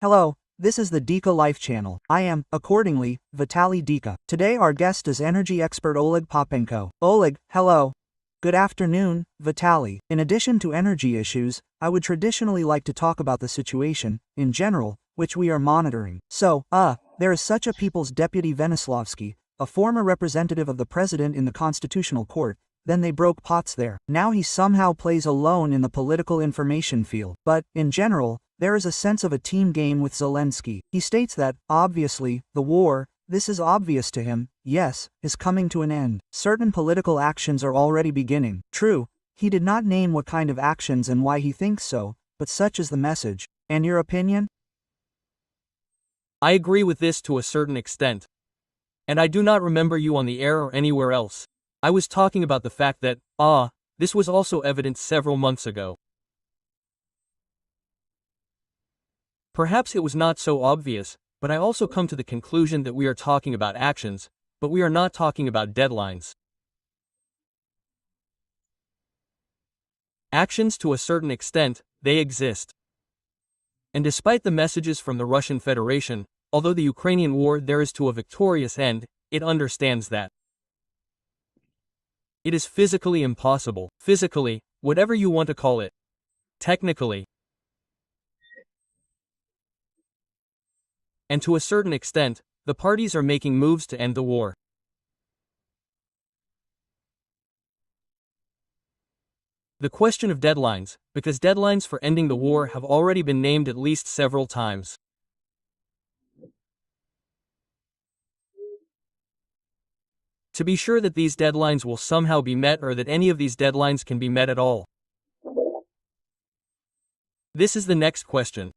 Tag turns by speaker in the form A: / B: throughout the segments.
A: Hello, this is the Dika Life channel. I am, accordingly, Vitaly Dika. Today our guest is energy expert Oleg Popenko. Oleg, hello. Good afternoon, Vitaly. In addition to energy issues, I would traditionally like to talk about the situation, in general, which we are monitoring. So, there is such a people's deputy Venislavsky, a former representative of the president in the constitutional court. Then they broke pots there. Now he somehow plays alone in the political information field. But, in general, there is a sense of a team game with Zelensky. He states that, obviously, the war, this is obvious to him, yes, is coming to an end. Certain political actions are already beginning. True, he did not name what kind of actions and why he thinks so, but such is the message. And your opinion?
B: I agree with this to a certain extent. And I do not remember you on the air or anywhere else. I was talking about the fact that, this was also evident several months ago. Perhaps it was not so obvious, but I also come to the conclusion that we are talking about actions, but we are not talking about deadlines. Actions, to a certain extent, they exist. And despite the messages from the Russian Federation, although the Ukrainian war there is to a victorious end, it understands that it is physically impossible, physically, whatever you want to call it, technically, and to a certain extent, the parties are making moves to end the war. The question of deadlines, because deadlines for ending the war have already been named at least several times. To be sure that these deadlines will somehow be met or that any of these deadlines can be met at all. This is the next question.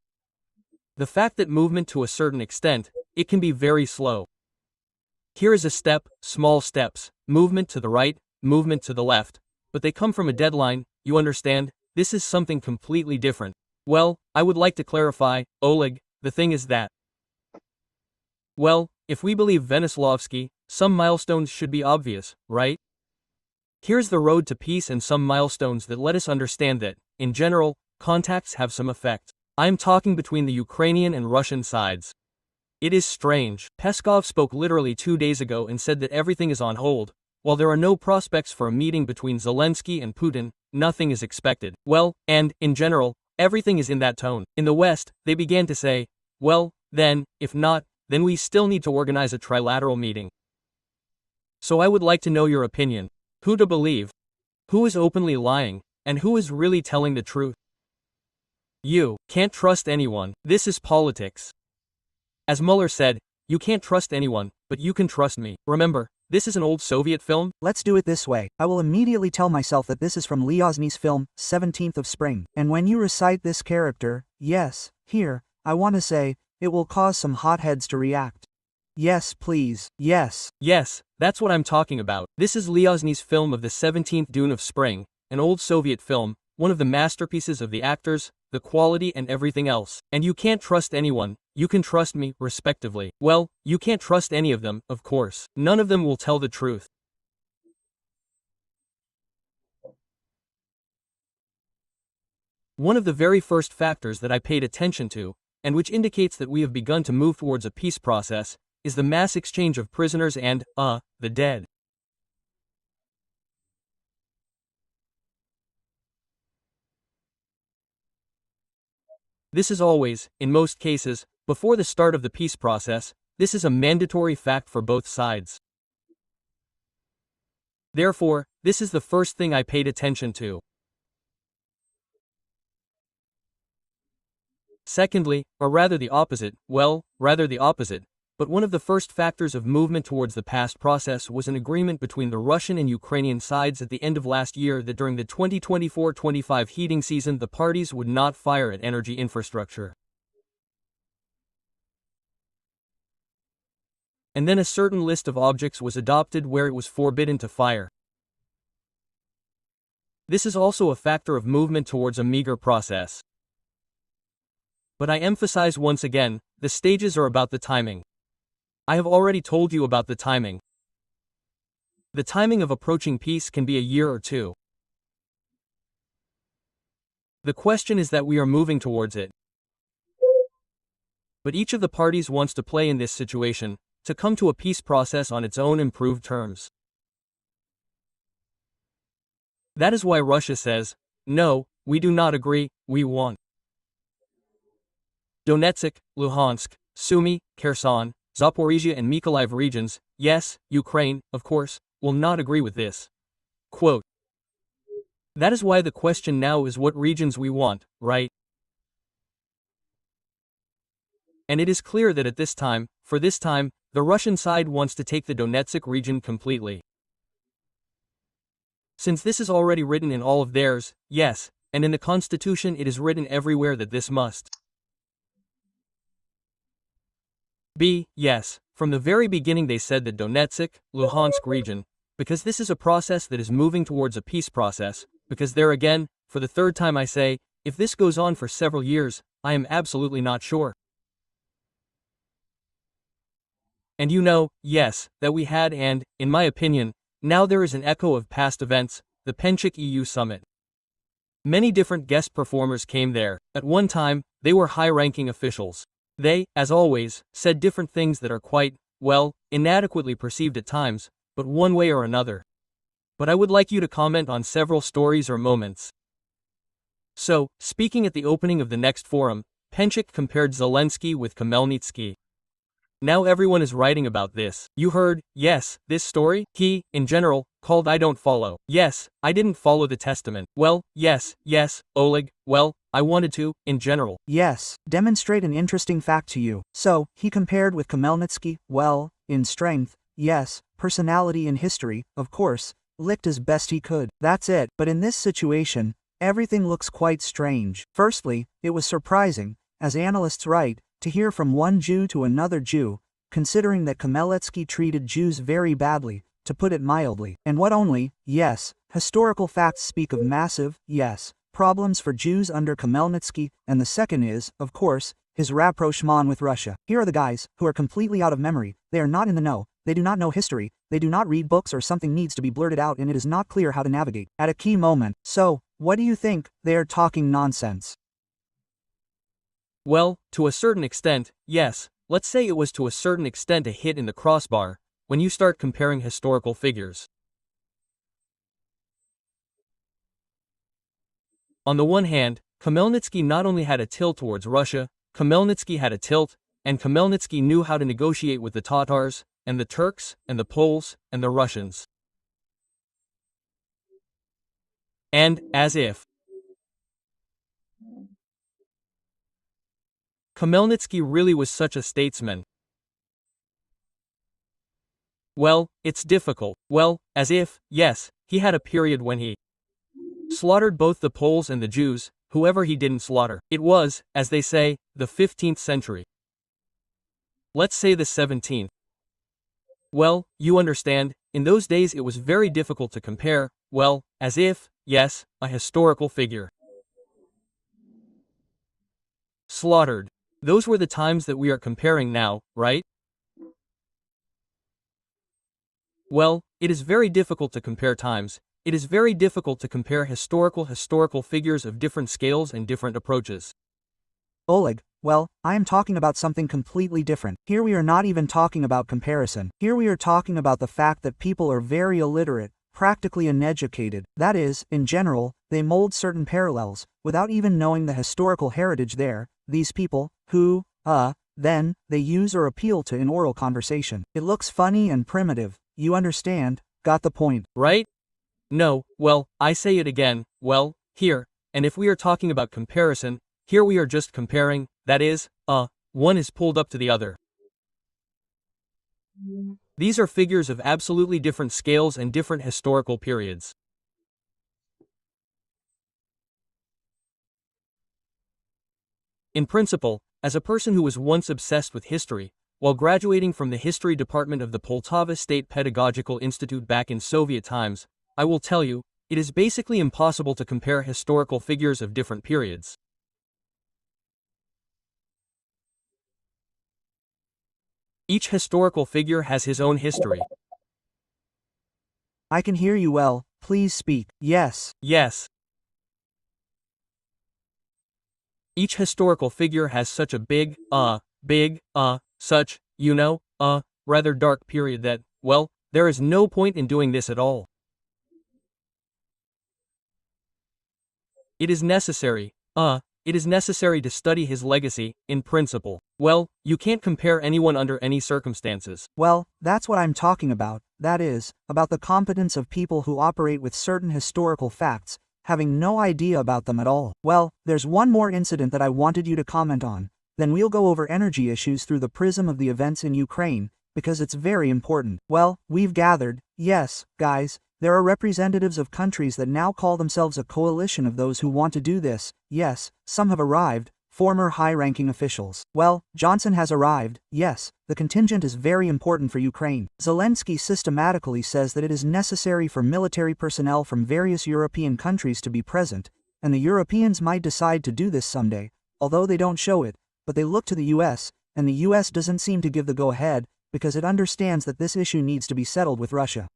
B: The fact that movement to a certain extent, it can be very slow. Here is a step, small steps, movement to the right, movement to the left, but they come from a deadline, you understand, this is something completely different. Well, I would like to clarify, Oleg, the thing is that, well, if we believe Venislavsky, some milestones should be obvious, right? Here's the road to peace and some milestones that let us understand that, in general, contacts have some effect. I am talking between the Ukrainian and Russian sides. It is strange. Peskov spoke literally 2 days ago and said that everything is on hold. While there are no prospects for a meeting between Zelensky and Putin, nothing is expected. Well, and, in general, everything is in that tone. In the West, they began to say, well, then, if not, then we still need to organize a trilateral meeting. So I would like to know your opinion. Who to believe? Who is openly lying, and who is really telling the truth? You can't trust anyone. This is politics. As Mueller said, you can't trust anyone, but you can trust me. Remember, this is an old Soviet film?
A: Let's do it this way. I will immediately tell myself that this is from Liozny's film, 17th of Spring. And when you recite this character, yes, here, I want to say, it will cause some hotheads to react. Yes, please. Yes.
B: Yes, that's what I'm talking about. This is Liozny's film of the 17th Dune of Spring, an old Soviet film, one of the masterpieces of the actors, the quality and everything else. And you can't trust anyone, you can trust me, respectively. Well, you can't trust any of them, of course. None of them will tell the truth. One of the very first factors that I paid attention to, and which indicates that we have begun to move towards a peace process, is the mass exchange of prisoners and, the dead. This is always, in most cases, before the start of the peace process, this is a mandatory fact for both sides. Therefore, this is the first thing I paid attention to. Secondly, or rather the opposite, but one of the first factors of movement towards the past process was an agreement between the Russian and Ukrainian sides at the end of last year that during the 2024-25 heating season the parties would not fire at energy infrastructure. And then a certain list of objects was adopted where it was forbidden to fire. This is also a factor of movement towards a meager process. But I emphasize once again, the stages are about the timing. I have already told you about the timing. The timing of approaching peace can be a year or two. The question is that we are moving towards it. But each of the parties wants to play in this situation, to come to a peace process on its own improved terms. That is why Russia says, no, we do not agree, we want Donetsk, Luhansk, Sumy, Kherson, Zaporizhia and Mykolaiv regions. Yes, Ukraine, of course, will not agree with this. Quote. That is why the question now is what regions we want, right? And it is clear that at this time, for this time, the Russian side wants to take the Donetsk region completely. Since this is already written in all of theirs, yes, and in the constitution it is written everywhere that this must be, yes, from the very beginning they said that Donetsk, Luhansk region, because this is a process that is moving towards a peace process, because there again, for the third time I say, if this goes on for several years, I am absolutely not sure. And you know, yes, that we had and, in my opinion, now there is an echo of past events, the Penchik EU summit. Many different guest performers came there. At one time, they were high-ranking officials. They, as always, said different things that are quite, well, inadequately perceived at times, but one way or another. But I would like you to comment on several stories or moments. So, speaking at the opening of the next forum, Penchik compared Zelensky with Khmelnytsky. Now everyone is writing about this. You heard, yes, this story? He, in general, called I don't follow. Yes, I didn't follow the testament. Well, yes, Oleg, well, I wanted to, in general.
A: Yes, demonstrate an interesting fact to you. So, he compared with Khmelnytsky, well, in strength, yes, personality in history, of course, licked as best he could. That's it. But in this situation, everything looks quite strange. Firstly, it was surprising, as analysts write, to hear from one Jew to another Jew, considering that Khmelnytsky treated Jews very badly, to put it mildly. And what only, yes, historical facts speak of massive, yes, problems for Jews under Khmelnytsky, and the second is, of course, his rapprochement with Russia. Here are the guys, who are completely out of memory, they are not in the know, they do not know history, they do not read books or something needs to be blurted out and it is not clear how to navigate at a key moment. So, what do you think? They are talking nonsense.
B: Well, to a certain extent, yes, let's say it was to a certain extent a hit in the crossbar, when you start comparing historical figures. On the one hand, Khmelnytsky not only had a tilt towards Russia, Khmelnytsky had a tilt, and Khmelnytsky knew how to negotiate with the Tatars, and the Turks, and the Poles, and the Russians. And, as if Khmelnytsky really was such a statesman. Well, it's difficult. Well, as if, yes, he had a period when he slaughtered both the Poles and the Jews, whoever he didn't slaughter. It was, as they say, the 15th century. Let's say the 17th. Well, you understand, in those days it was very difficult to compare, well, as if, yes, a historical figure slaughtered. Those were the times that we are comparing now, right? Well, it is very difficult to compare times. It is very difficult to compare historical figures of different scales and different approaches.
A: Oleg, well, I am talking about something completely different. Here we are not even talking about comparison. Here we are talking about the fact that people are very illiterate, practically uneducated. That is, in general, they mold certain parallels, without even knowing the historical heritage there. These people, who, then, they use or appeal to in oral conversation. It looks funny and primitive, you understand, got the point.
B: Right? No, well, I say it again, well, here, and if we are talking about comparison, here we are just comparing, that is, one is pulled up to the other. These are figures of absolutely different scales and different historical periods. In principle, as a person who was once obsessed with history, while graduating from the history department of the Poltava State Pedagogical Institute back in Soviet times, I will tell you, it is basically impossible to compare historical figures of different periods. Each historical figure has his own history.
A: I can hear you well, please speak. Yes.
B: Yes. Each historical figure has such a big, big, such, rather dark period that, well, there is no point in doing this at all. It is necessary to study his legacy, in principle. Well, you can't compare anyone under any circumstances.
A: Well, that's what I'm talking about, that is, about the competence of people who operate with certain historical facts, having no idea about them at all. Well, there's one more incident that I wanted you to comment on, then we'll go over energy issues through the prism of the events in Ukraine, because it's very important. Well, we've gathered, yes, guys, there are representatives of countries that now call themselves a coalition of those who want to do this. Yes, some have arrived, former high-ranking officials. Well, Johnson has arrived, yes, the contingent is very important for Ukraine. Zelensky systematically says that it is necessary for military personnel from various European countries to be present, and the Europeans might decide to do this someday, although they don't show it, but they look to the US, and the US doesn't seem to give the go-ahead, because it understands that this issue needs to be settled with Russia.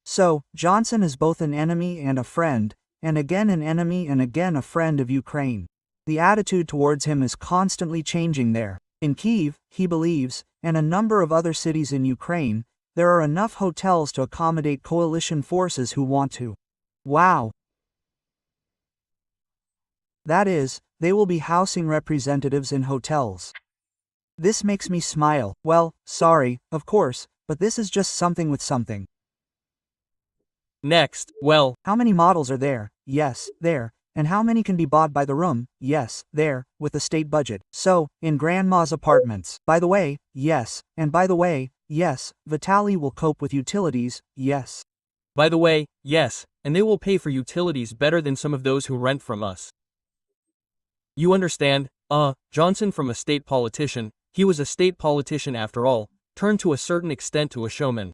A: So, Johnson is both an enemy and a friend, and again an enemy and again a friend of Ukraine. The attitude towards him is constantly changing there. In Kyiv, he believes, and a number of other cities in Ukraine, there are enough hotels to accommodate coalition forces who want to. Wow! That is, they will be housing representatives in hotels. This makes me smile. Well, sorry, of course, but this is just something with something.
B: Next, well,
A: how many models are there? Yes, there. And how many can be bought by the room? Yes, there, with the state budget. So, in Grandma's apartments. By the way, yes. And by the way, yes, Vitaly will cope with utilities, yes.
B: By the way, yes, and they will pay for utilities better than some of those who rent from us. You understand? Johnson from a state politician, he was a state politician after all, turned to a certain extent to a showman.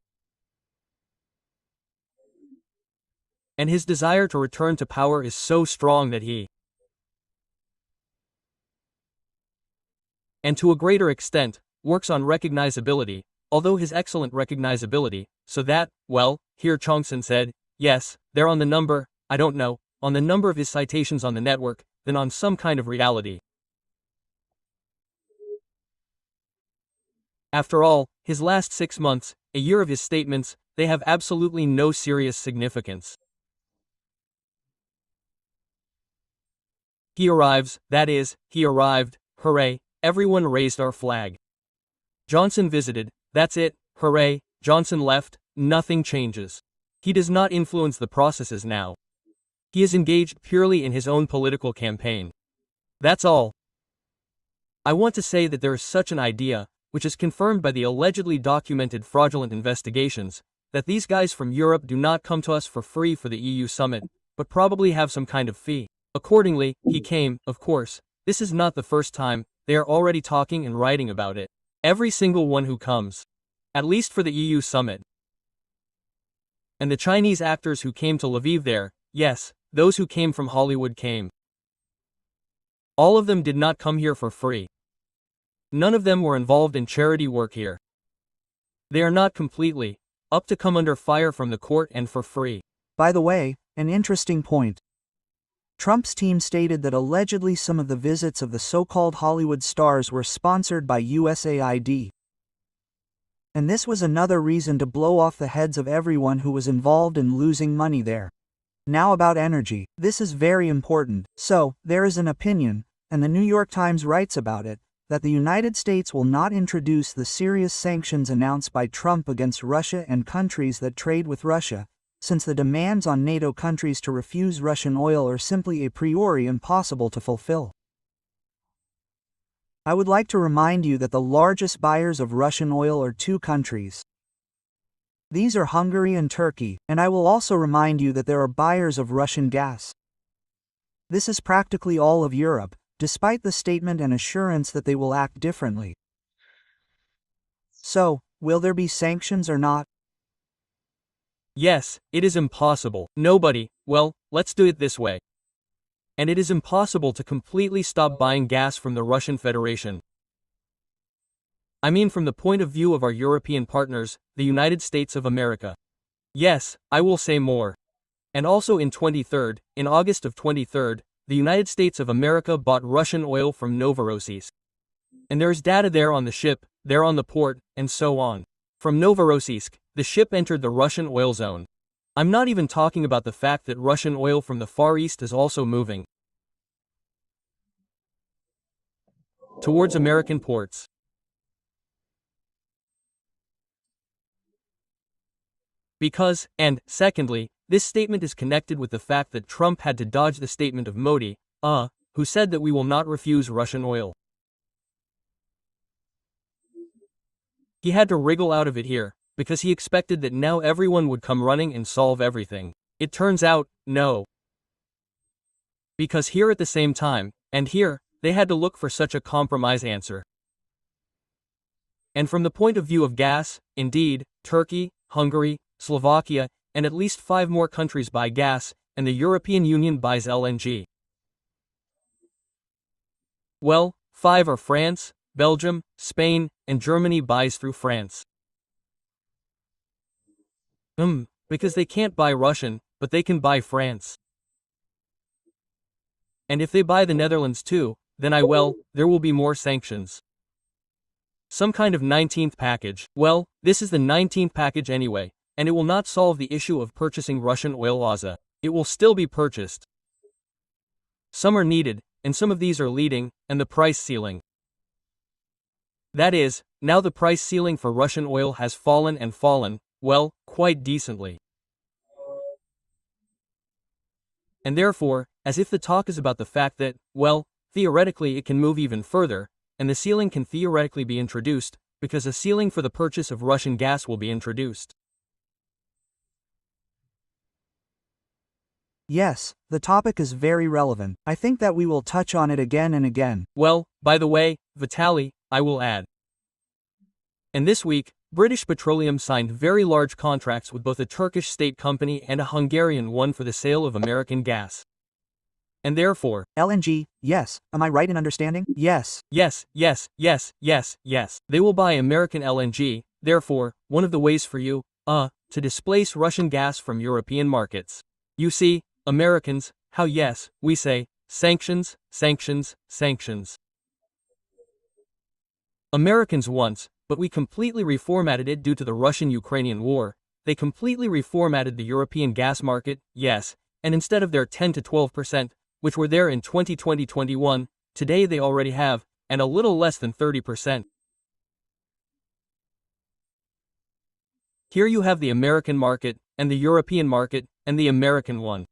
B: And his desire to return to power is so strong that he, and to a greater extent, works on recognizability, although his excellent recognizability, so that, well, here Chongson said, yes, they're on the number, I don't know, on the number of his citations on the network, than on some kind of reality. After all, his last 6 months, a year of his statements, they have absolutely no serious significance. He arrives, that is, he arrived, hooray, everyone raised our flag. Johnson visited, that's it, hooray, Johnson left, nothing changes. He does not influence the processes now. He is engaged purely in his own political campaign. That's all. I want to say that there is such an idea, which is confirmed by the allegedly documented fraudulent investigations, that these guys from Europe do not come to us for free for the EU summit, but probably have some kind of fee. Accordingly, he came, of course. This is not the first time, they are already talking and writing about it. Every single one who comes. At least for the EU summit. And the Chinese actors who came to Lviv there, yes, those who came from Hollywood came. All of them did not come here for free. None of them were involved in charity work here. They are not completely up to come under fire from the court and for free.
A: By the way, an interesting point. Trump's team stated that allegedly some of the visits of the so-called Hollywood stars were sponsored by USAID. And this was another reason to blow off the heads of everyone who was involved in losing money there. Now about energy. This is very important. So, there is an opinion, and the New York Times writes about it, that the United States will not introduce the serious sanctions announced by Trump against Russia and countries that trade with Russia, since the demands on NATO countries to refuse Russian oil are simply a priori impossible to fulfill. I would like to remind you that the largest buyers of Russian oil are 2 countries. These are Hungary and Turkey, and I will also remind you that there are buyers of Russian gas. This is practically all of Europe, despite the statement and assurance that they will act differently. So, will there be sanctions or not?
B: Yes, it is impossible. Nobody, well, let's do it this way. And it is impossible to completely stop buying gas from the Russian Federation. I mean from the point of view of our European partners, the United States of America. Yes, I will say more. And also in August of 23rd, the United States of America bought Russian oil from Novorossiysk. And there's data there on the ship, there on the port, and so on. From Novorossiysk, the ship entered the Russian oil zone. I'm not even talking about the fact that Russian oil from the Far East is also moving towards American ports. Because, and, secondly, this statement is connected with the fact that Trump had to dodge the statement of Modi, who said that we will not refuse Russian oil. He had to wriggle out of it here, because he expected that now everyone would come running and solve everything. It turns out, no. Because here at the same time, and here, they had to look for such a compromise answer. And from the point of view of gas, indeed, Turkey, Hungary, Slovakia, and at least 5 more countries buy gas, and the European Union buys LNG. Well, 5 are France, Belgium, Spain, and Germany buys through France. Because they can't buy Russian, but they can buy France. And if they buy the Netherlands too, then there will be more sanctions. Some kind of 19th package. Well, this is the 19th package anyway, and it will not solve the issue of purchasing Russian oil. It will still be purchased. Some are needed, and some of these are leading, and the price ceiling. That is, now the price ceiling for Russian oil has fallen and fallen, well, quite decently. And therefore, as if the talk is about the fact that, well, theoretically it can move even further, and the ceiling can theoretically be introduced, because a ceiling for the purchase of Russian gas will be introduced.
A: Yes, the topic is very relevant. I think that we will touch on it again and again.
B: Well, by the way, Vitaly, I will add. And this week, British Petroleum signed very large contracts with both a Turkish state company and a Hungarian one for the sale of American gas. And therefore,
A: LNG, yes, am I right in understanding? Yes.
B: Yes. They will buy American LNG, therefore, one of the ways for you, to displace Russian gas from European markets. You see, Americans, how yes, we say, sanctions, sanctions, sanctions. Americans once, but we completely reformatted it due to the Russian-Ukrainian war. They completely reformatted the European gas market, yes, and instead of their 10 to 12%, which were there in 2020-21, today they already have, and a little less than 30%. Here you have the American market, and the European market, and the American one.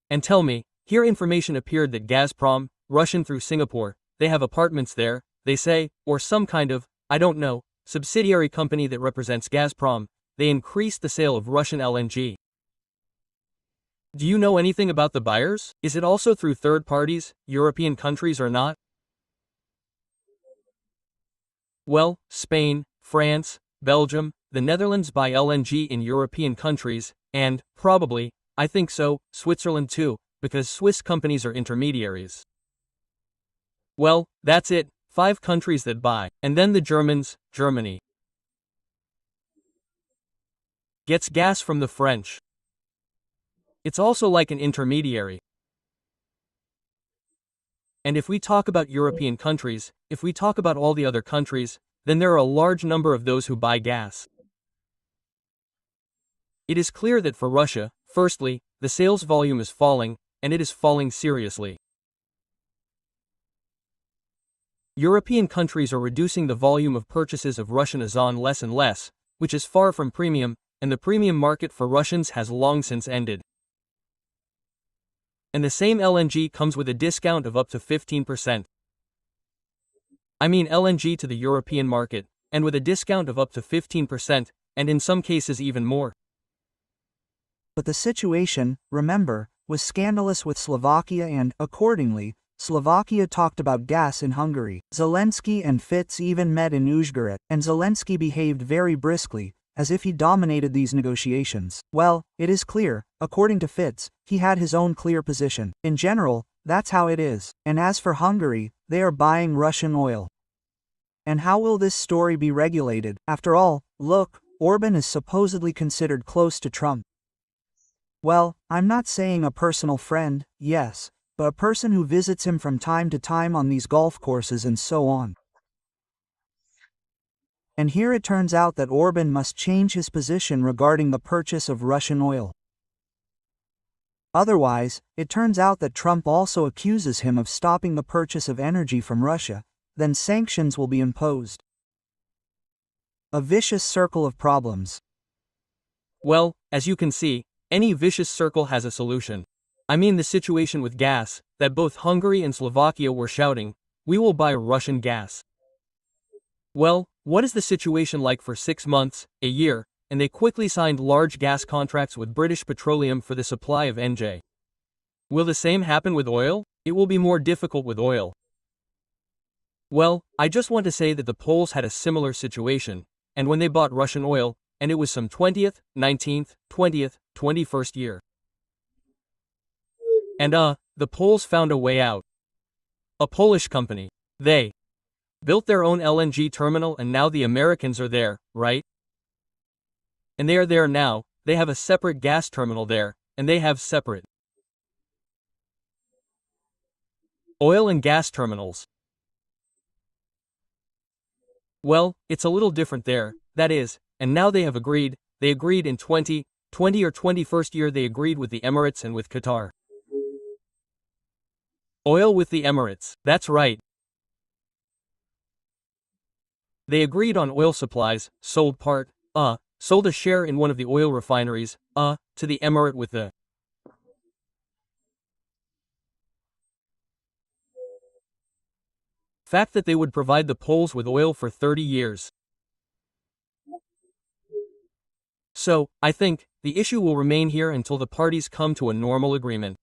B: And tell me, here information appeared that Gazprom, Russian through Singapore, they have apartments there, they say, or some kind of, I don't know, subsidiary company that represents Gazprom, they increased the sale of Russian LNG. Do you know anything about the buyers? Is it also through third parties, European countries or not? Well, Spain, France, Belgium, the Netherlands buy LNG in European countries, and, probably, I think so, Switzerland too, because Swiss companies are intermediaries. Well, that's it, 5 countries that buy, and then the Germans, Germany gets gas from the French. It's also like an intermediary. And if we talk about European countries, if we talk about all the other countries, then there are a large number of those who buy gas. It is clear that for Russia, firstly, the sales volume is falling, and it is falling seriously. European countries are reducing the volume of purchases of Russian ozon less and less, which is far from premium, and the premium market for Russians has long since ended. And the same LNG comes with a discount of up to 15%. I mean LNG to the European market, and with a discount of up to 15%, and in some cases even more.
A: But the situation, remember, was scandalous with Slovakia and, accordingly, Slovakia talked about gas in Hungary. Zelensky and Fitz even met in Uzhgorod, and Zelensky behaved very briskly, as if he dominated these negotiations. Well, it is clear, according to Fitz, he had his own clear position. In general, that's how it is. And as for Hungary, they are buying Russian oil. And how will this story be regulated? After all, look, Orban is supposedly considered close to Trump. Well, I'm not saying a personal friend, yes, but a person who visits him from time to time on these golf courses and so on. And here it turns out that Orban must change his position regarding the purchase of Russian oil. Otherwise, it turns out that Trump also accuses him of stopping the purchase of energy from Russia, then sanctions will be imposed. A vicious circle of problems.
B: Well, as you can see, any vicious circle has a solution. I mean the situation with gas, that both Hungary and Slovakia were shouting, "We will buy Russian gas." Well, what is the situation like for 6 months, a year, and they quickly signed large gas contracts with British Petroleum for the supply of NJ. Will the same happen with oil? It will be more difficult with oil. Well, I just want to say that the Poles had a similar situation, and when they bought Russian oil, and it was some 20th, 19th, 20th, 21st year. And the Poles found a way out. A Polish company. They built their own LNG terminal and now the Americans are there, right? And they are there now, they have a separate gas terminal there, and they have separate oil and gas terminals. Well, it's a little different there, that is, and now they agreed in 2020 or 21st year they agreed with the Emirates and with Qatar. Oil with the Emirates, that's right. They agreed on oil supplies, sold a share in one of the oil refineries, to the Emirate with the fact that they would provide the Poles with oil for 30 years. So, I think, the issue will remain here until the parties come to a normal agreement.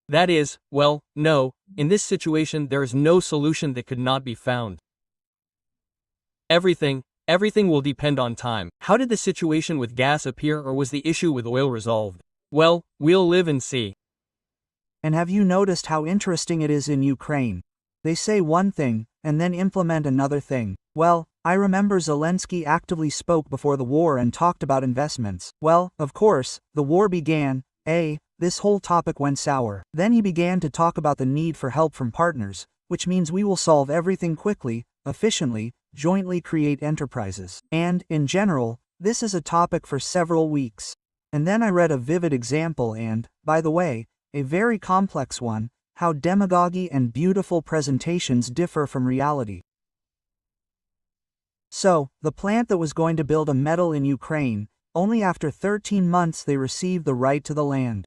B: That is, well, no, in this situation there is no solution that could not be found. Everything will depend on time. How did the situation with gas appear or was the issue with oil resolved? Well, we'll live and see.
A: And have you noticed how interesting it is in Ukraine? They say one thing, and then implement another thing. Well, I remember Zelensky actively spoke before the war and talked about investments. Well, of course, the war began, this whole topic went sour. Then he began to talk about the need for help from partners, which means we will solve everything quickly, efficiently, jointly create enterprises. And, in general, this is a topic for several weeks. And then I read a vivid example and, by the way, a very complex one, how demagogy and beautiful presentations differ from reality. So, the plant that was going to build a metal in Ukraine, only after 13 months they received the right to the land.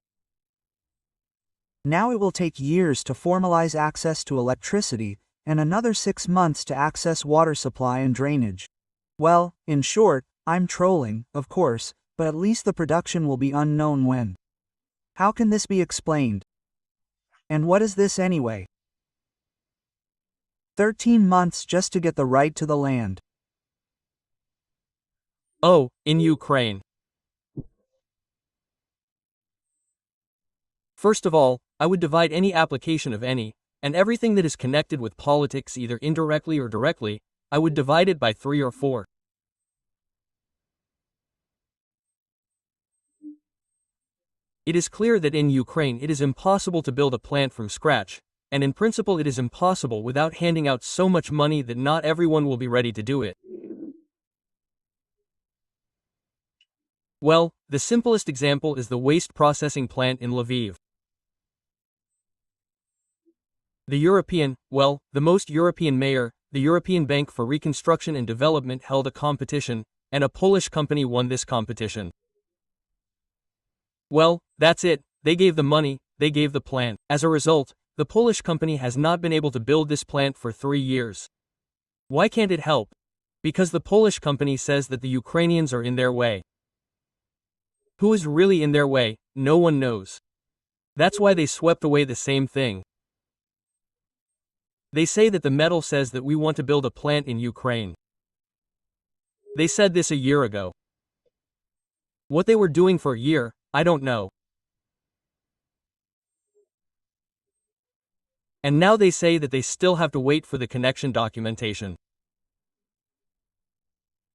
A: Now it will take years to formalize access to electricity, and another 6 months to access water supply and drainage. Well, in short, I'm trolling, of course, but at least the production will be unknown when. How can this be explained? And what is this anyway? 13 months just to get the right to the land.
B: Oh, in Ukraine. First of all, I would divide any application of any, and everything that is connected with politics either indirectly or directly, I would divide it by 3 or 4. It is clear that in Ukraine it is impossible to build a plant from scratch, and in principle it is impossible without handing out so much money that not everyone will be ready to do it. Well, the simplest example is the waste processing plant in Lviv. The most European mayor, the European Bank for Reconstruction and Development held a competition, and a Polish company won this competition. Well, that's it, they gave the money, they gave the plant. As a result, the Polish company has not been able to build this plant for 3 years. Why can't it help? Because the Polish company says that the Ukrainians are in their way. Who is really in their way, no one knows. That's why they swept away the same thing. They say that the metal says that we want to build a plant in Ukraine. They said this a year ago. What they were doing for a year, I don't know. And now they say that they still have to wait for the connection documentation.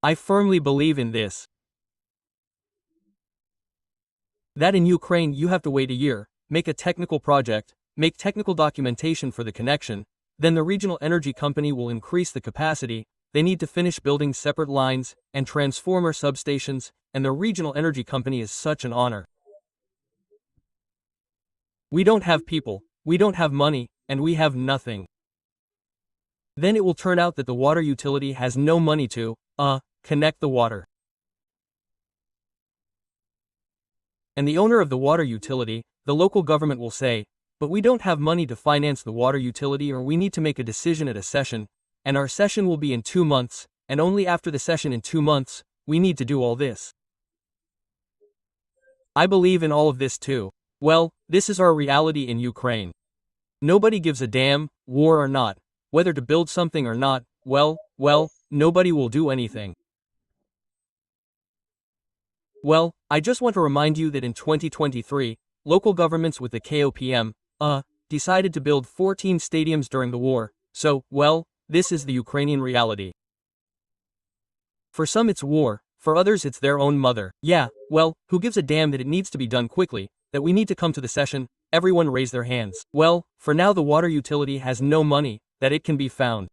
B: I firmly believe in this. That in Ukraine you have to wait a year, make a technical project, make technical documentation for the connection, then the regional energy company will increase the capacity, they need to finish building separate lines and transformer substations, and the regional energy company is such an honor. We don't have people, we don't have money, and we have nothing. Then it will turn out that the water utility has no money to, connect the water. And the owner of the water utility, the local government will say, but we don't have money to finance the water utility, or we need to make a decision at a session, and our session will be in 2 months, and only after the session in 2 months, we need to do all this. I believe in all of this too. Well, this is our reality in Ukraine. Nobody gives a damn, war or not, whether to build something or not, well, nobody will do anything. Well, I just want to remind you that in 2023, local governments with the KOPM, decided to build 14 stadiums during the war, so, well, this is the Ukrainian reality. For some it's war, for others it's their own mother. Yeah, well, who gives a damn that it needs to be done quickly, that we need to come to the session, everyone raise their hands. Well, for now the water utility has no money, that it can be found.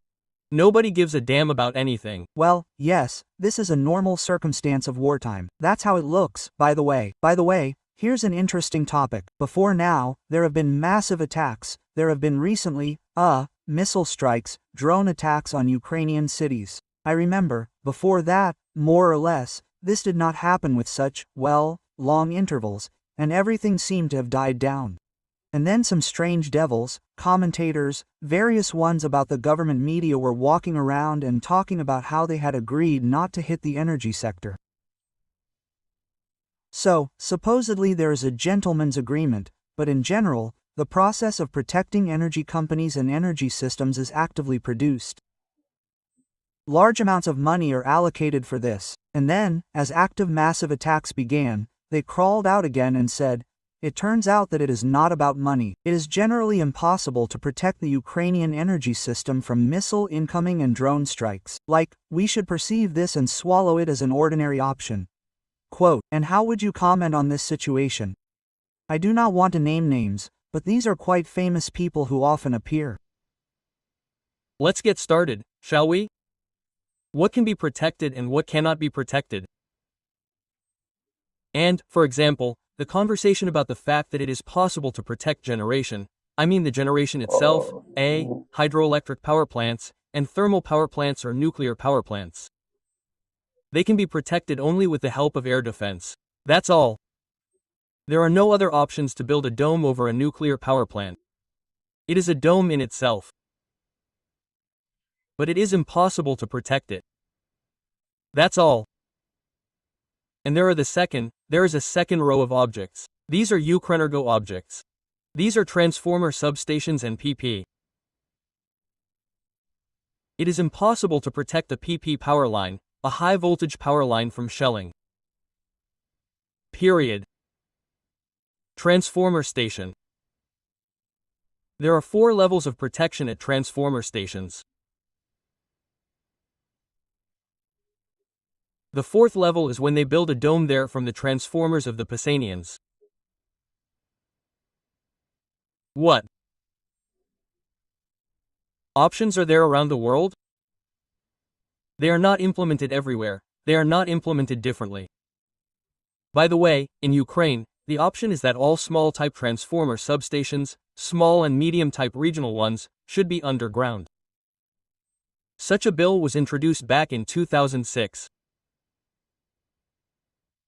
B: Nobody gives a damn about anything.
A: Well, yes, this is a normal circumstance of wartime. That's how it looks, by the way. By the way, here's an interesting topic. Before now, there have been massive attacks. There have been recently, missile strikes, drone attacks on Ukrainian cities. I remember, before that, more or less, this did not happen with such, well, long intervals, and everything seemed to have died down. And then some strange devils, commentators, various ones about the government media were walking around and talking about how they had agreed not to hit the energy sector. So, supposedly there is a gentleman's agreement, but in general, the process of protecting energy companies and energy systems is actively produced. Large amounts of money are allocated for this, and then, as active massive attacks began, they crawled out again and said, it turns out that it is not about money. It is generally impossible to protect the Ukrainian energy system from missile incoming and drone strikes. Like, we should perceive this and swallow it as an ordinary option. Quote, and how would you comment on this situation? I do not want to name names, but these are quite famous people who often appear.
B: Let's get started, shall we? What can be protected and what cannot be protected? And, for example, the conversation about the fact that it is possible to protect generation, I mean the generation itself, hydroelectric power plants, and thermal power plants or nuclear power plants. They can be protected only with the help of air defense. That's all. There are no other options to build a dome over a nuclear power plant. It is a dome in itself. But it is impossible to protect it. That's all. And there is a second row of objects. These are Ukrenergo objects. These are transformer substations and PP. It is impossible to protect a PP power line, a high voltage power line, from shelling. Period. Transformer station. There are 4 levels of protection at transformer stations. The 4th level is when they build a dome there from the transformers of the Pisanians. What options are there around the world? They are not implemented everywhere, they are not implemented differently. By the way, in Ukraine, the option is that all small type transformer substations, small and medium type regional ones, should be underground. Such a bill was introduced back in 2006.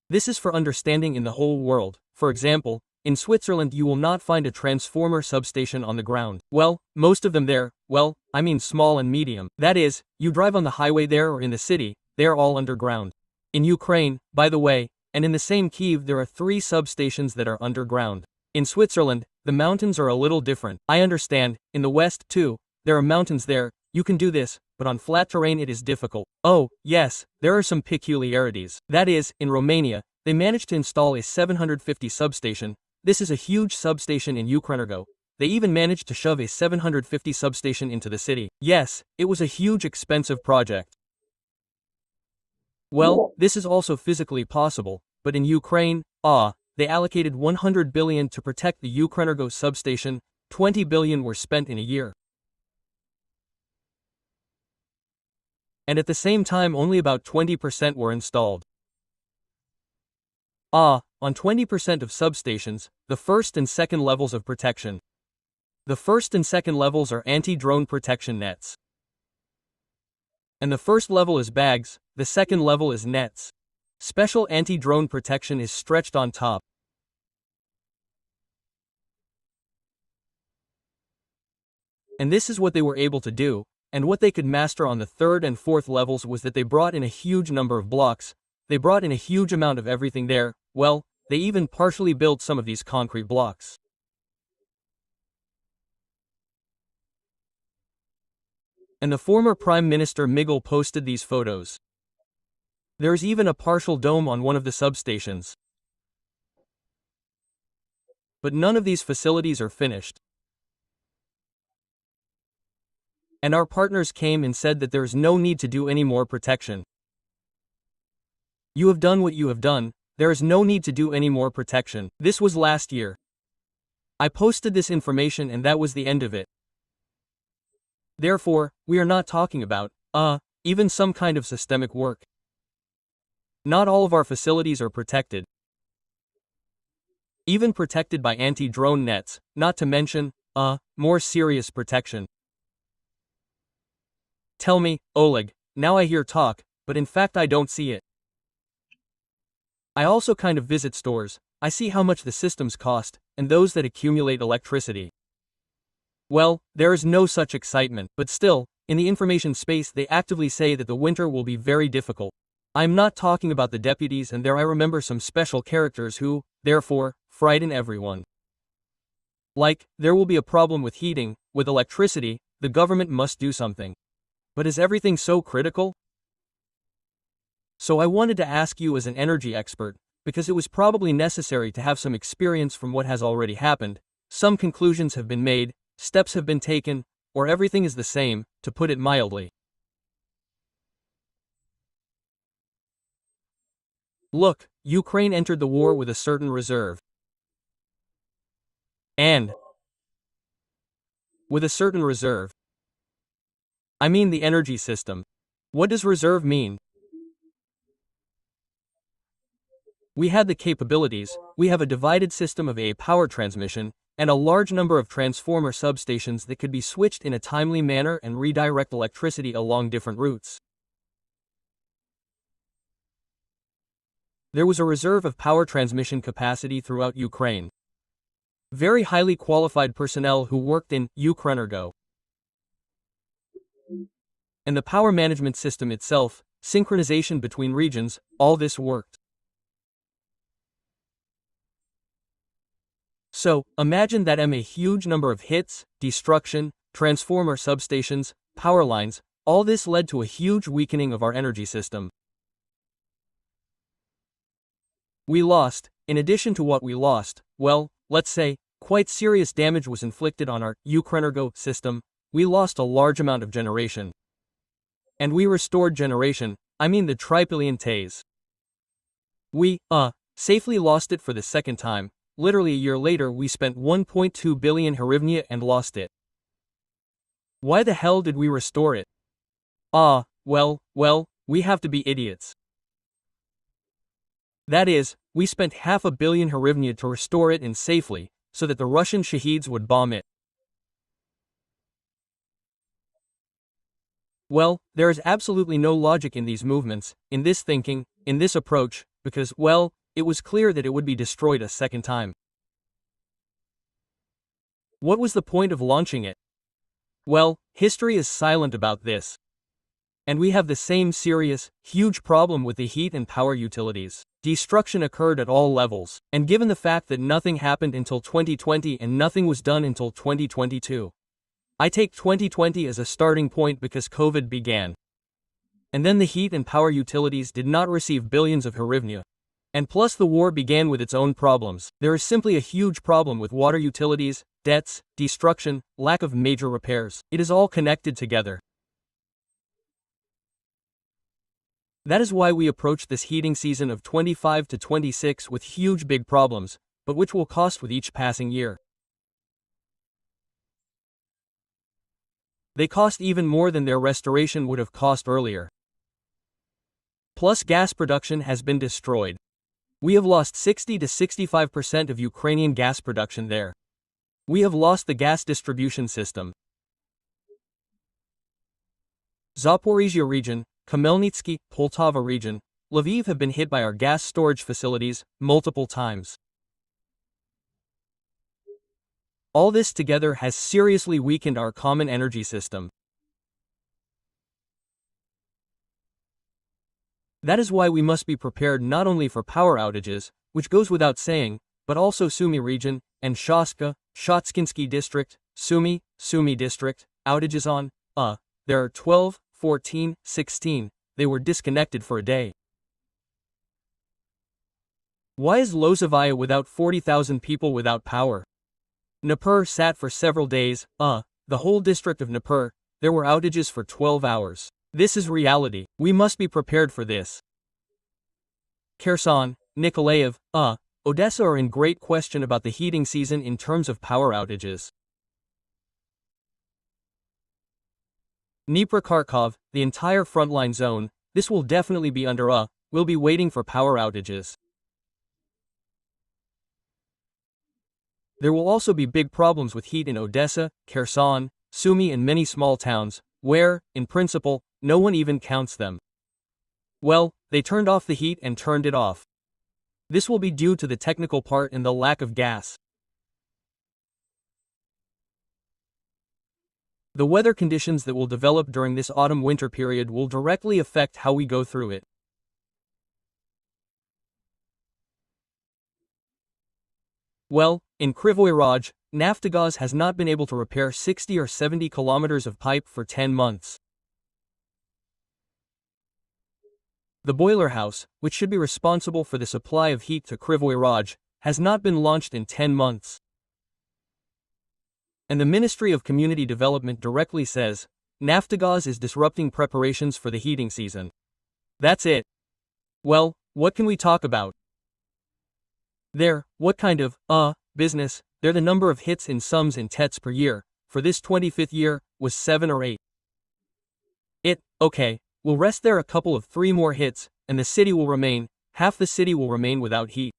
B: This is for understanding in the whole world. For example, in Switzerland you will not find a transformer substation on the ground. Well, most of them there, well, I mean small and medium. That is, you drive on the highway there or in the city, they are all underground. In Ukraine, by the way, and in the same Kyiv there are 3 substations that are underground. In Switzerland, the mountains are a little different. I understand, in the west, too, there are mountains there, you can do this, but on flat terrain it is difficult. Oh, yes, there are some peculiarities. That is, in Romania, they managed to install a 750 substation. This is a huge substation in Ukrenergo. They even managed to shove a 750 substation into the city. Yes, it was a huge expensive project. Well, this is also physically possible, but in Ukraine, they allocated 100 billion to protect the Ukrenergo substation, 20 billion were spent in a year. And at the same time only about 20% were installed. On 20% of substations, the first and second levels of protection. The first and second levels are anti-drone protection nets. And the first level is bags, the second level is nets. Special anti-drone protection is stretched on top. And this is what they were able to do, and what they could master on the third and fourth levels was that they brought in a huge number of blocks, they brought in a huge amount of everything there, well, they even partially built some of these concrete blocks. And the former Prime Minister Miguel posted these photos. There is even a partial dome on one of the substations. But none of these facilities are finished. And our partners came and said that there is no need to do any more protection. You have done what you have done, there is no need to do any more protection. This was last year. I posted this information and that was the end of it. Therefore, we are not talking about, even some kind of systemic work. Not all of our facilities are protected. Even protected by anti-drone nets, not to mention, more serious protection. Tell me, Oleg, now I hear talk, but in fact I don't see it. I also kind of visit stores, I see how much the systems cost, and those that accumulate electricity. Well, there is no such excitement, but still, in the information space they actively say that the winter will be very difficult. I'm not talking about the deputies, and there I remember some special characters who, therefore, frighten everyone. Like, there will be a problem with heating, with electricity, the government must do something. But is everything so critical? So I wanted to ask you as an energy expert, because it was probably necessary to have some experience from what has already happened, some conclusions have been made, steps have been taken, or everything is the same, to put it mildly. Look, Ukraine entered the war with a certain reserve. And with a certain reserve. I mean the energy system. What does reserve mean? We had the capabilities, we have a divided system of power transmission, and a large number of transformer substations that could be switched in a timely manner and redirect electricity along different routes. There was a reserve of power transmission capacity throughout Ukraine. Very highly qualified personnel who worked in Ukrenergo. And the power management system itself, synchronization between regions, all this worked. So, imagine that a huge number of hits, destruction, transformer substations, power lines, all this led to a huge weakening of our energy system. We lost, in addition to what we lost, well, let's say, quite serious damage was inflicted on our Ukrenergo system, we lost a large amount of generation. And we restored generation, I mean the trillion TAs. We, safely lost it for the second time. Literally a year later we spent 1.2 billion hryvnia and lost it. Why the hell did we restore it? Well, we have to be idiots. That is, we spent 500 million hryvnia to restore it and safely, so that the Russian shaheeds would bomb it. Well, there is absolutely no logic in these movements, in this thinking, in this approach, because, well, it was clear that it would be destroyed a second time. What was the point of launching it? Well, history is silent about this. And we have the same serious, huge problem with the heat and power utilities. Destruction occurred at all levels, and given the fact that nothing happened until 2020 and nothing was done until 2022. I take 2020 as a starting point because COVID began. And then the heat and power utilities did not receive billions of hryvnia. And plus the war began with its own problems. There is simply a huge problem with water utilities, debts, destruction, lack of major repairs. It is all connected together. That is why we approach this heating season of 25 to 26 with huge big problems, but which will cost with each passing year. They cost even more than their restoration would have cost earlier. Plus, gas production has been destroyed. We have lost 60 to 65% of Ukrainian gas production there. We have lost the gas distribution system. Zaporizhia region, Khmelnytsky, Poltava region, Lviv have been hit by our gas storage facilities multiple times. All this together has seriously weakened our common energy system. That is why we must be prepared not only for power outages, which goes without saying, but also Sumy region, and Shaska, Shotsinsky district, Sumy district, outages on, there are 12, 14, 16, they were disconnected for a day. Why is Lozovaya without 40,000 people without power? Dnipro sat for several days, the whole district of Dnipro, there were outages for 12 hours. This is reality, we must be prepared for this. Kherson, Nikolaev, Odessa are in great question about the heating season in terms of power outages. Dnipro Kharkov, the entire frontline zone, this will definitely be under will be waiting for power outages. There will also be big problems with heat in Odessa, Kherson, Sumy and many small towns, where, in principle, no one even counts them. Well, they turned off the heat and turned it off. This will be due to the technical part and the lack of gas. The weather conditions that will develop during this autumn-winter period will directly affect how we go through it. Well, in Kryvyi Rog, Naftogaz has not been able to repair 60 or 70 kilometers of pipe for 10 months. The boiler house, which should be responsible for the supply of heat to Kryvyi Rog, has not been launched in 10 months. And the Ministry of Community Development directly says, Naftogaz is disrupting preparations for the heating season. That's it. Well, what can we talk about? What kind of, business, the number of hits in sums in tets per year, for this 25th year, was 7 or 8. Okay, we'll rest there a couple of 3 more hits, and the city will remain, half the city will remain without heat.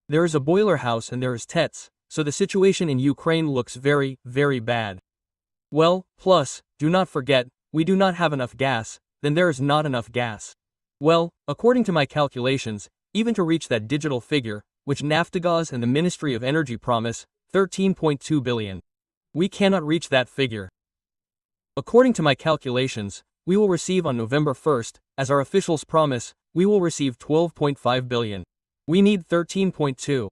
B: There is a boiler house and there is tets, so the situation in Ukraine looks very, very bad. Well, plus, do not forget, we do not have enough gas, then there is not enough gas. Well, according to my calculations, even to reach that digital figure, which Naftogaz and the Ministry of Energy promise, 13.2 billion. We cannot reach that figure. According to my calculations, we will receive on November 1st, as our officials promise, we will receive 12.5 billion. We need 13.2.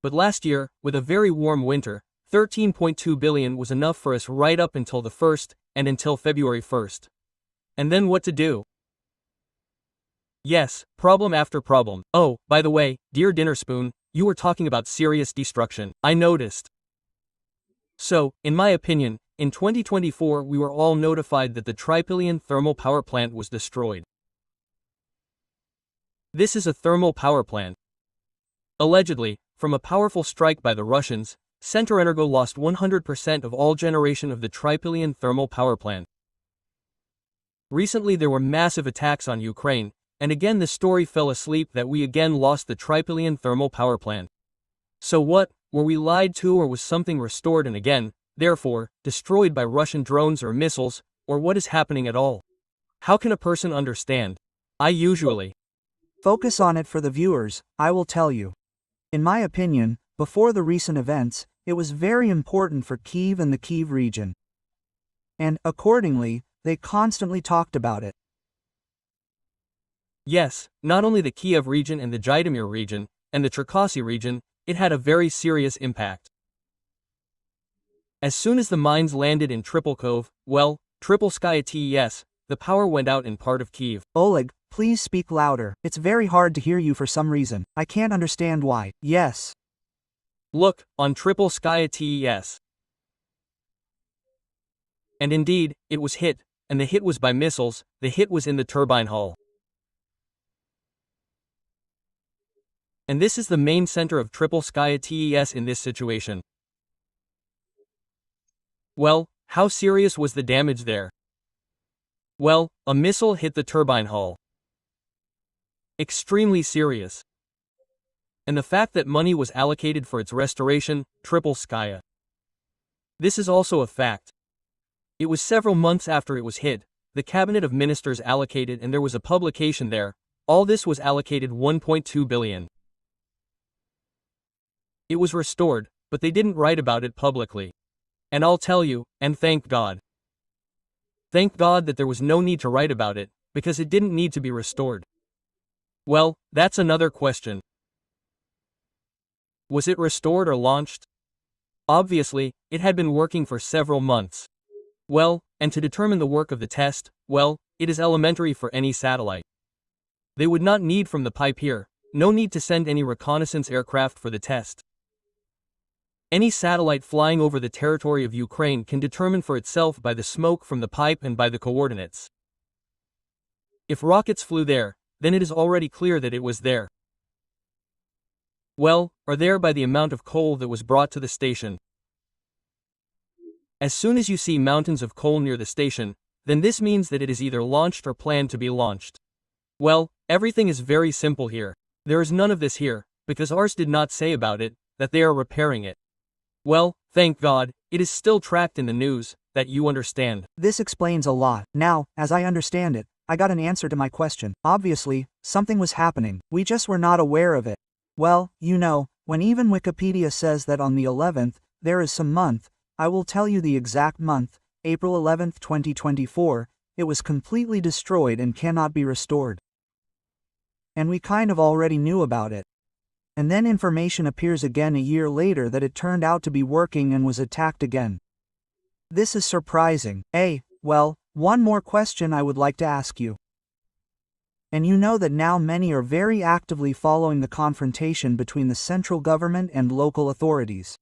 B: But last year, with a very warm winter, 13.2 billion was enough for us right up until the 1st, and until February 1st. And then what to do? Yes, problem after problem. Oh, by the way, dear dinner spoon, you were talking about serious destruction. I noticed. So, in my opinion, in 2024 we were all notified that the Tripilian thermal power plant was destroyed. This is a thermal power plant. Allegedly, from a powerful strike by the Russians, Centrenergo lost 100% of all generation of the Tripilian thermal power plant. Recently there were massive attacks on Ukraine, and again the story fell asleep that we again lost the Tripilian thermal power plant. So what, were we lied to, or was something restored and again, therefore, destroyed by Russian drones or missiles, or what is happening at all? How can a person understand? I usually
A: Focus on it for the viewers, I will tell you. In my opinion, before the recent events, it was very important for Kyiv and the Kyiv region. And, accordingly, they constantly talked about it.
B: Yes, not only the Kiev region and the Zhytomyr region, and the Cherkasy region, it had a very serious impact. As soon as the mines landed in Tripolkov, well, Tripolskaya TES, the power went out in part of Kyiv.
A: Oleg, please speak louder. It's very hard to hear you for some reason. I can't understand why. Yes.
B: Look, on Tripolskaya TES. And indeed, it was hit, and the hit was by missiles, the hit was in the turbine hull. And this is the main center of Triple-Skaya TES in this situation. Well, how serious was the damage there? Well, a missile hit the turbine hull. Extremely serious. And the fact that money was allocated for its restoration, Triple-Skaya. This is also a fact. It was several months after it was hit, the cabinet of ministers allocated and there was a publication there, all this was allocated 1.2 billion. It was restored, but they didn't write about it publicly. And I'll tell you, and thank God. Thank God that there was no need to write about it, because it didn't need to be restored. Well, that's another question. Was it restored or launched? Obviously, it had been working for several months. Well, and to determine the work of the test, well, it is elementary for any satellite. They would not need from the pipe here, no need to send any reconnaissance aircraft for the test. Any satellite flying over the territory of Ukraine can determine for itself by the smoke from the pipe and by the coordinates. If rockets flew there, then it is already clear that it was there. Well, or there by the amount of coal that was brought to the station. As soon as you see mountains of coal near the station, then this means that it is either launched or planned to be launched. Well, everything is very simple here. There is none of this here, because ours did not say about it, that they are repairing it. Well, thank God, it is still tracked in the news, that you understand.
A: This explains a lot. Now, as I understand it, I got an answer to my question. Obviously, something was happening. We just were not aware of it. Well, you know, when even Wikipedia says that on the 11th, there is some month, I will tell you the exact month, April 11th, 2024, it was completely destroyed and cannot be restored. And we kind of already knew about it. And then information appears again a year later that it turned out to be working and was attacked again. This is surprising. Well, one more question I would like to ask you. And you know that now many are very actively following the confrontation between the central government and local authorities.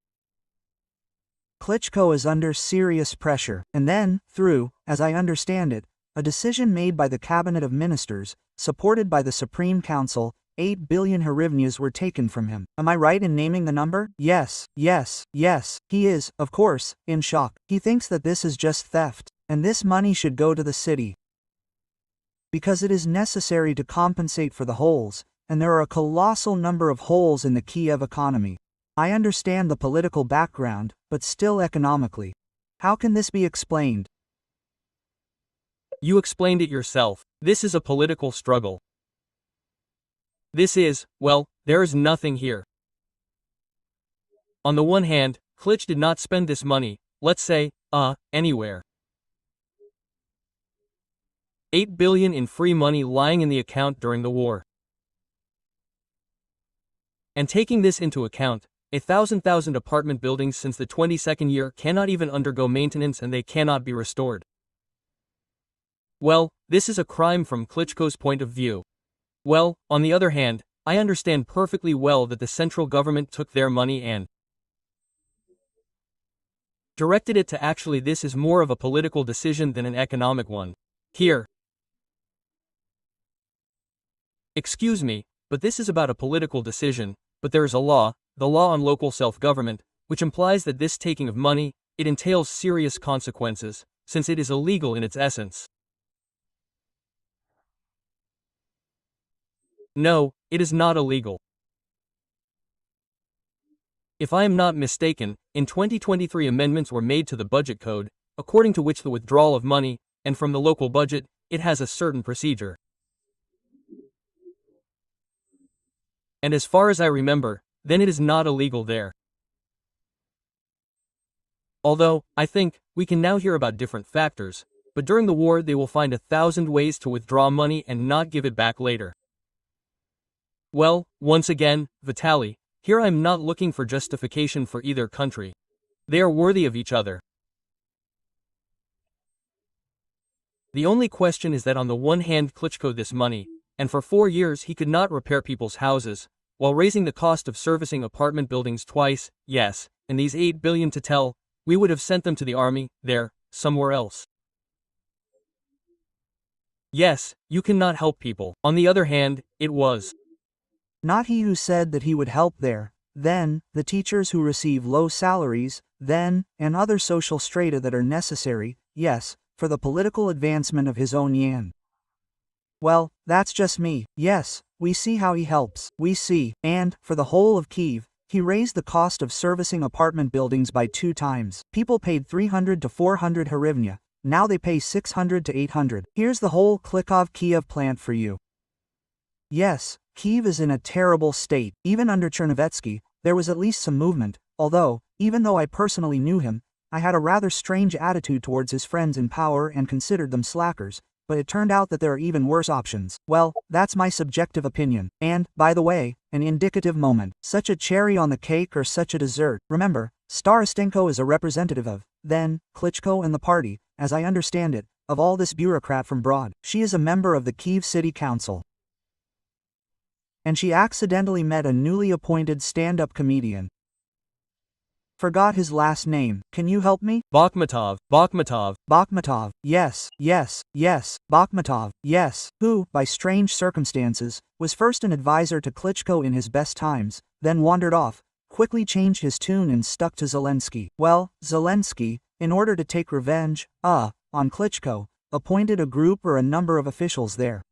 A: Klitschko is under serious pressure, and then, through, as I understand it, a decision made by the Cabinet of Ministers, supported by the Supreme Council, 8 billion hryvnias were taken from him. Am I right in naming the number? Yes. He is, of course, in shock. He thinks that this is just theft, and this money should go to the city. Because it is necessary to compensate for the holes, and there are a colossal number of holes in the Kiev economy. I understand the political background, but still economically. How can this be explained?
B: You explained it yourself. This is a political struggle. This is, well, there is nothing here. On the one hand, Klitsch did not spend this money, let's say, anywhere. 8 billion in free money lying in the account during the war. And taking this into account, 1,000 apartment buildings since the 22nd year cannot even undergo maintenance and they cannot be restored. Well, this is a crime from Klitschko's point of view. Well, on the other hand, I understand perfectly well that the central government took their money and directed it to actually this is more of a political decision than an economic one. Here. Excuse me, but this is about a political decision, but there is a law, the law on local self-government, which implies that this taking of money, it entails serious consequences, since it is illegal in its essence. No, it is not illegal. If I am not mistaken, in 2023 amendments were made to the budget code, according to which the withdrawal of money, and from the local budget, it has a certain procedure. And as far as I remember, then it is not illegal there. Although, I think, we can now hear about different factors, but during the war they will find 1,000 ways to withdraw money and not give it back later. Well, once again, Vitaly, here I am not looking for justification for either country. They are worthy of each other. The only question is that on the one hand Klitschko this money, and for 4 years he could not repair people's houses, while raising the cost of servicing apartment buildings twice, yes, and these 8 billion to tell, we would have sent them to the army, there, somewhere else. Yes, you cannot help people. On the other hand, it was
A: not he who said that he would help there, then, the teachers who receive low salaries, then, and other social strata that are necessary, yes, for the political advancement of his own yan. Well, that's just me. Yes, we see how he helps. We see, and, for the whole of Kyiv, he raised the cost of servicing apartment buildings by 2 times. People paid 300 to 400 hryvnia. Now they pay 600 to 800. Here's the whole Klikov Kiev plant for you. Yes, Kyiv is in a terrible state. Even under Chernovetsky, there was at least some movement, although, even though I personally knew him, I had a rather strange attitude towards his friends in power and considered them slackers, but it turned out that there are even worse options. Well, that's my subjective opinion. And, by the way, an indicative moment. Such a cherry on the cake or such a dessert. Remember, Starostenko is a representative of, then, Klitschko and the party, as I understand it, of all this bureaucrat from Broad. She is a member of the Kyiv City Council. And she accidentally met a newly appointed stand-up comedian. Forgot his last name. Can you help me?
B: Bakhmatov.
A: Bakhmatov. Yes, Bakhmatov. Yes. Who, by strange circumstances, was first an advisor to Klitschko in his best times, then wandered off, quickly changed his tune and stuck to Zelensky. Well, Zelensky, in order to take revenge, on Klitschko, appointed a group or a number of officials there.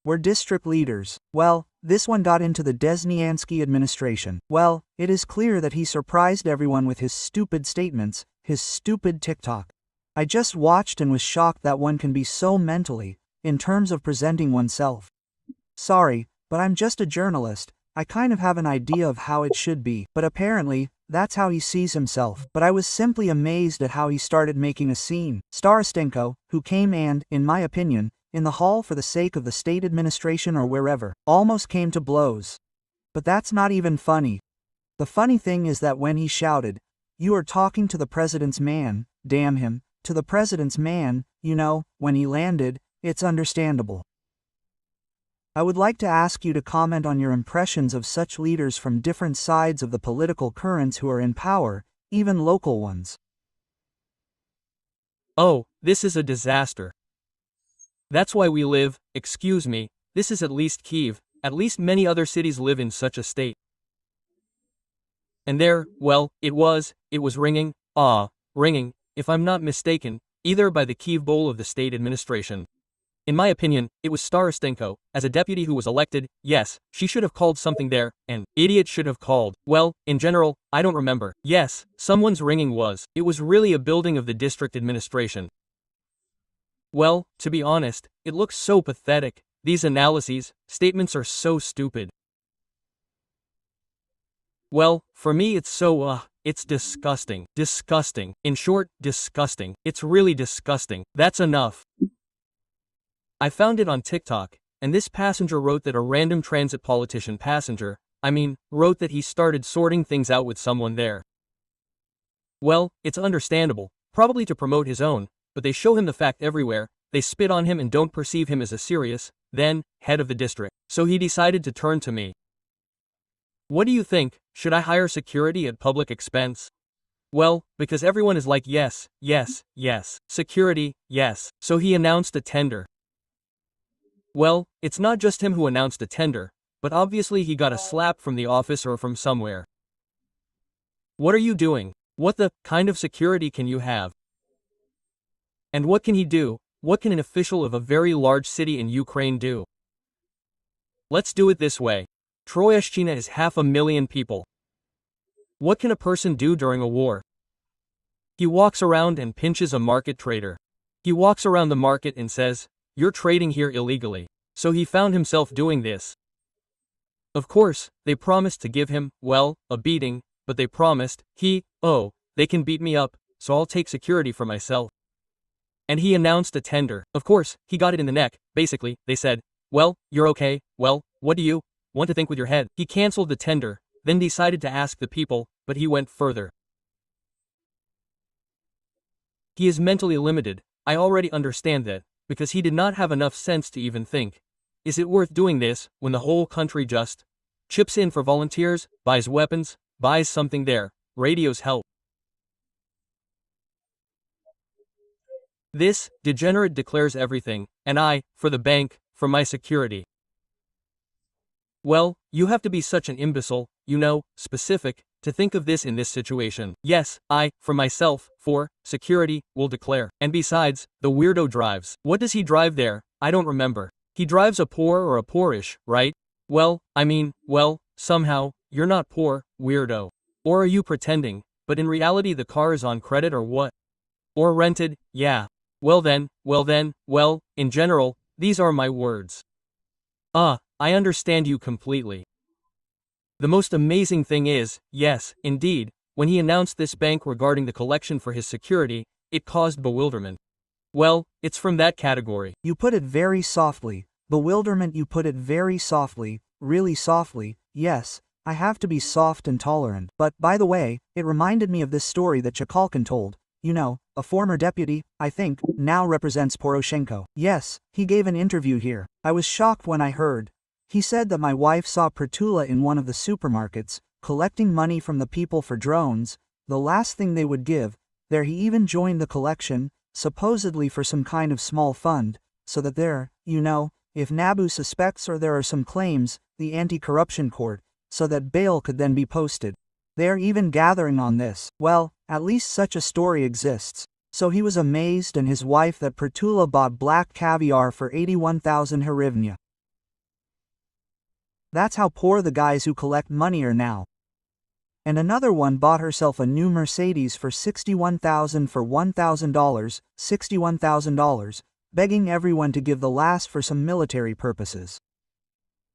A: Were district leaders. Well, this one got into the Desnyansky administration. Well, it is clear that he surprised everyone with his stupid statements, his stupid TikTok. I just watched and was shocked that one can be so mentally, in terms of presenting oneself. Sorry, but I'm just a journalist. I kind of have an idea of how it should be, but apparently, that's how he sees himself. But I was simply amazed at how he started making a scene. Starostenko, who came and, in my opinion, in the hall for the sake of the state administration or wherever, almost came to blows. But that's not even funny. The funny thing is that when he shouted, "You are talking to the president's man, damn him, to the president's man," you know, when he landed, it's understandable. I would like to ask you to comment on your impressions of such leaders from different sides of the political currents who are in power, even local ones.
B: Oh, this is a disaster. That's why we live, excuse me, this is at least Kyiv, at least many other cities live in such a state. And there, well, it was ringing, ringing, if I'm not mistaken, either by the Kyiv bowl of the state administration. In my opinion, it was Starostenko, as a deputy who was elected, yes, she should have called something there, and idiot should have called. Well, in general, I don't remember. Yes, someone's ringing was. It was really a building of the district administration. Well, to be honest, it looks so pathetic. These analyses, statements are so stupid. Well, for me it's so, it's disgusting. Disgusting. In short, disgusting. It's really disgusting. That's enough. I found it on TikTok, and this passenger wrote that a random transit politician passenger, wrote that he started sorting things out with someone there. Well, it's understandable, probably to promote his own, but they show him the fact everywhere, they spit on him and don't perceive him as a serious, then, head of the district. So he decided to turn to me. What do you think, should I hire security at public expense? Well, because everyone is like yes, security, yes. So he announced a tender. Well, it's not just him who announced a tender, but obviously he got a slap from the office or from somewhere. What are you doing? What the kind of security can you have? And what can he do? What can an official of a very large city in Ukraine do? Let's do it this way. Troyeshchina is 500,000 people. What can a person do during a war? He walks around and pinches a market trader. He walks around the market and says, "You're trading here illegally." So he found himself doing this. Of course, they promised to give him, well, a beating, but they promised, they can beat me up, so I'll take security for myself. And he announced a tender. Of course, he got it in the neck. Basically, they said, "Well, you're okay, well, what do you want to think with your head?" He cancelled the tender, then decided to ask the people, but he went further. He is mentally limited, I already understand that, because he did not have enough sense to even think, is it worth doing this, when the whole country just chips in for volunteers, buys weapons, buys something there, radios help. This degenerate declares everything, and I, for the bank, for my security. Well, you have to be such an imbecile, specific, to think of this in this situation. Yes, I, for myself, for security, will declare. And besides, the weirdo drives. What does he drive there? I don't remember. He drives a poor or a poorish, right? Well, somehow, you're not poor, weirdo. Or are you pretending, but in reality the car is on credit or what? Or rented, yeah. Well, in general, these are my words. I understand you completely. The most amazing thing is, yes, indeed, when he announced this bank regarding the collection for his security, it caused bewilderment. Well, it's from that category.
A: You put it very softly. Bewilderment, you put it very softly, really softly. Yes, I have to be soft and tolerant. But, by the way, it reminded me of this story that Chakalkin told. A former deputy, I think, now represents Poroshenko. Yes, he gave an interview here. I was shocked when I heard. He said that my wife saw Pratula in one of the supermarkets, collecting money from the people for drones, the last thing they would give. There he even joined the collection, supposedly for some kind of small fund, so that there, if Nabu suspects or there are some claims, the anti-corruption court, so that bail could then be posted. They're even gathering on this. Well, at least such a story exists. So he was amazed, and his wife, that Pratula bought black caviar for 81,000 hryvnia. That's how poor the guys who collect money are now. And another one bought herself a new Mercedes for 61,000 for $1,000, $61,000, begging everyone to give the last for some military purposes.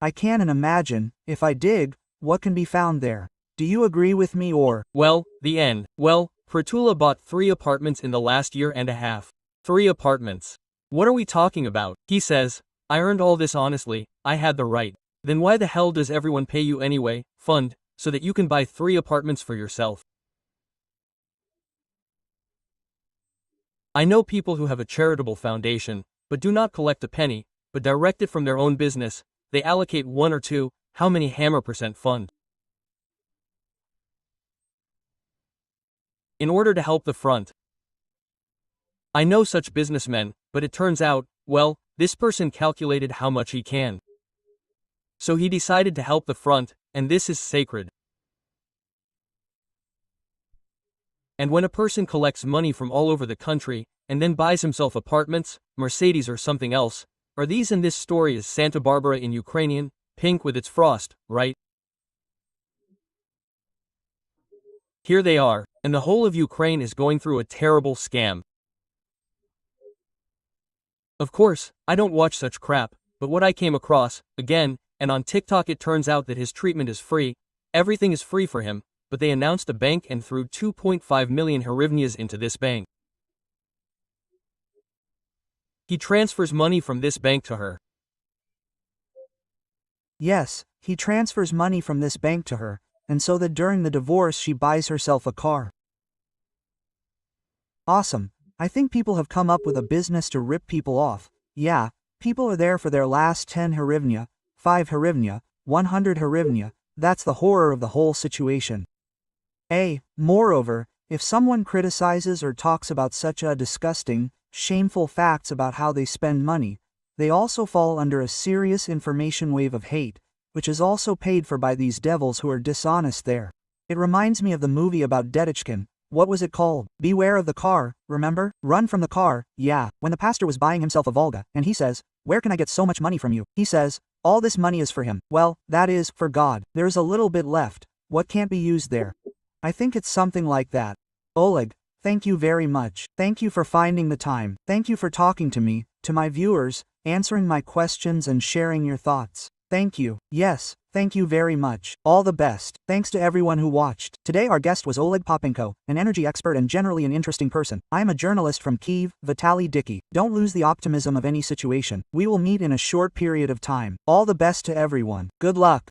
A: I can't imagine, if I dig, what can be found there. Do you agree with me or?
B: Well, the end. Well, Pratula bought 3 apartments in the last year and a half. 3 apartments. What are we talking about? He says, I earned all this honestly, I had the right. Then why the hell does everyone pay you anyway, fund, so that you can buy 3 apartments for yourself? I know people who have a charitable foundation, but do not collect a penny, but direct it from their own business. They allocate 1 or 2, how many hammer % fund? In order to help the front. I know such businessmen, but it turns out, well, this person calculated how much he can. So he decided to help the front, and this is sacred. And when a person collects money from all over the country, and then buys himself apartments, Mercedes or something else, or these in this story is Santa Barbara in Ukrainian, pink with its frost, right? Here they are, and the whole of Ukraine is going through a terrible scam. Of course, I don't watch such crap, but what I came across, again, and on TikTok it turns out that his treatment is free, everything is free for him, but they announced a bank and threw 2.5 million hryvnias into this bank. He transfers money from this bank to her.
A: Yes, he transfers money from this bank to her, and so that during the divorce she buys herself a car. Awesome. I think people have come up with a business to rip people off. Yeah, people are there for their last 10 hryvnia, 5 hryvnia, 100 hryvnia. That's the horror of the whole situation. Moreover, if someone criticizes or talks about such a disgusting, shameful facts about how they spend money, they also fall under a serious information wave of hate, which is also paid for by these devils who are dishonest there. It reminds me of the movie about Dedekind. What was it called? Beware of the car, remember? Run from the car, yeah. When the pastor was buying himself a Volga, and he says, where can I get so much money from you? He says, all this money is for him. Well, that is, for God. There's a little bit left. What can't be used there? I think it's something like that. Oleg, thank you very much. Thank you for finding the time. Thank you for talking to me, to my viewers, answering my questions and sharing your thoughts. Thank you. Yes, thank you very much. All the best. Thanks to everyone who watched. Today our guest was Oleg Popenko, an energy expert and generally an interesting person. I am a journalist from Kyiv, Vitaly Dicky. Don't lose the optimism of any situation. We will meet in a short period of time. All the best to everyone. Good luck.